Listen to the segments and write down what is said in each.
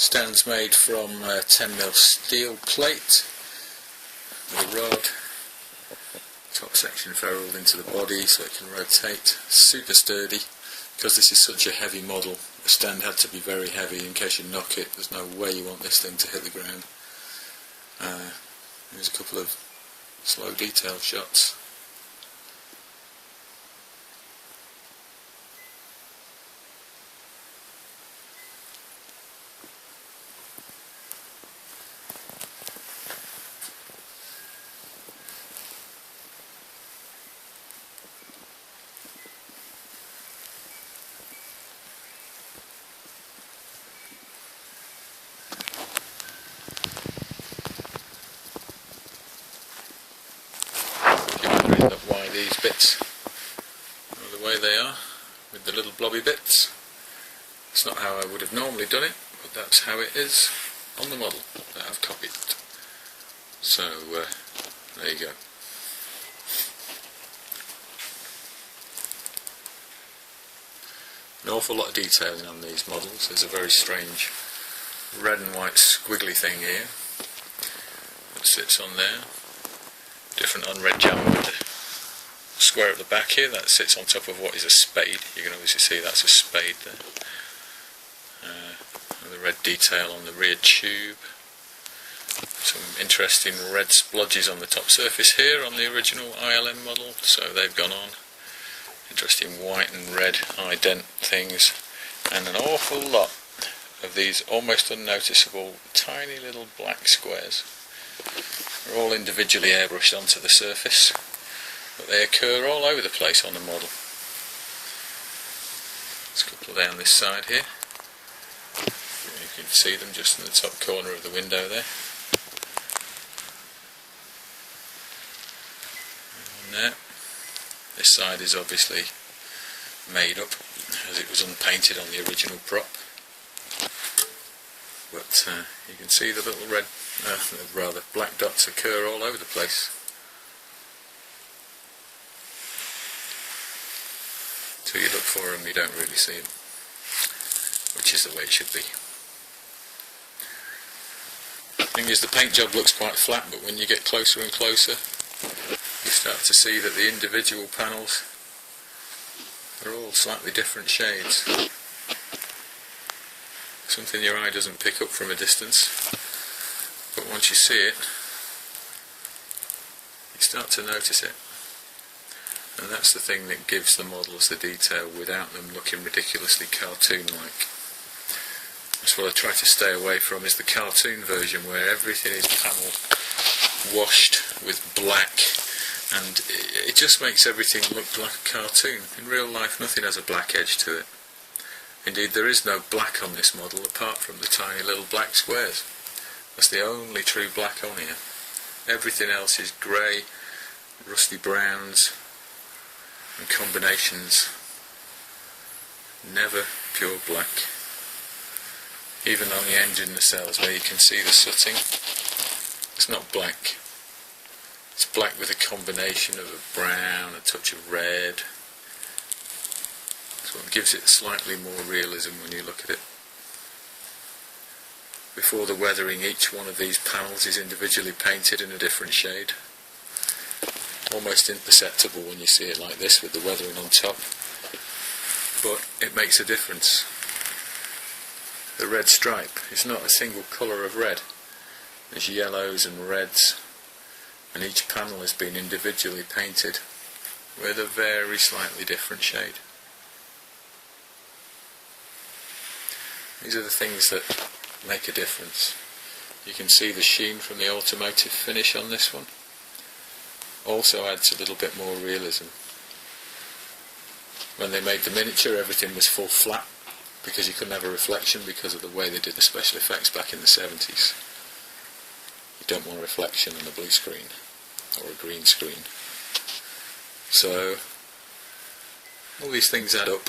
Stand's made from 10mm steel plate with a rod. Top section ferruled into the body so it can rotate. Super sturdy. Because this is such a heavy model, the stand had to be very heavy in case you knock it. There's no way you want this thing to hit the ground. Here's a couple of slow detail shots. Why these bits are the way they are, with the little blobby bits. It's not how I would have normally done it, but that's how it is on the model that I've copied. So there you go. An awful lot of detailing on these models. There's a very strange red and white squiggly thing here that sits on there. Different unread jam with the square at the back here that sits on top of what is a spade. You can obviously see that's a spade there. And the red detail on the rear tube. Some interesting red splodges on the top surface here on the original ILM model, so they've gone on. Interesting white and red ident things, and an awful lot of these almost unnoticeable tiny little black squares. They're all individually airbrushed onto the surface, but they occur all over the place on the model. There's a couple down this side here. You can see them just in the top corner of the window there. And there. This side is obviously made up, as it was unpainted on the original prop. But you can see the little red, rather black dots occur all over the place. Until you look for them, you don't really see them, which is the way it should be. The thing is, the paint job looks quite flat, but when you get closer and closer, you start to see that the individual panels are all slightly different shades. Something your eye doesn't pick up from a distance, but once you see it, you start to notice it. And that's the thing that gives the models the detail without them looking ridiculously cartoon-like. That's what I try to stay away from, is the cartoon version where everything is panel washed with black, and it just makes everything look like a cartoon. In real life, nothing has a black edge to it. Indeed, there is no black on this model apart from the tiny little black squares. That's the only true black on here. Everything else is grey, rusty browns and combinations. Never pure black. Even on the engine nacelles where you can see the sooting, it's not black. It's black with a combination of a brown, a touch of red. So it gives it slightly more realism when you look at it. Before the weathering, each one of these panels is individually painted in a different shade. Almost imperceptible when you see it like this with the weathering on top, but it makes a difference. The red stripe is not a single colour of red. There's yellows and reds, and each panel has been individually painted with a very slightly different shade. These are the things that make a difference. You can see the sheen from the automotive finish on this one. Also adds a little bit more realism. When they made the miniature, everything was full flat because you couldn't have a reflection because of the way they did the special effects back in the 70s. You don't want a reflection on a blue screen or a green screen. So all these things add up.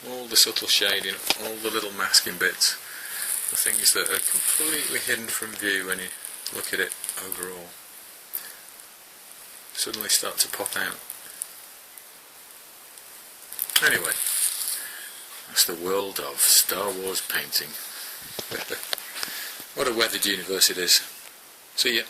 All the subtle shading, all the little masking bits, the things that are completely hidden from view when you look at it overall, suddenly start to pop out. Anyway, that's the world of Star Wars painting. What a weathered universe it is. See ya.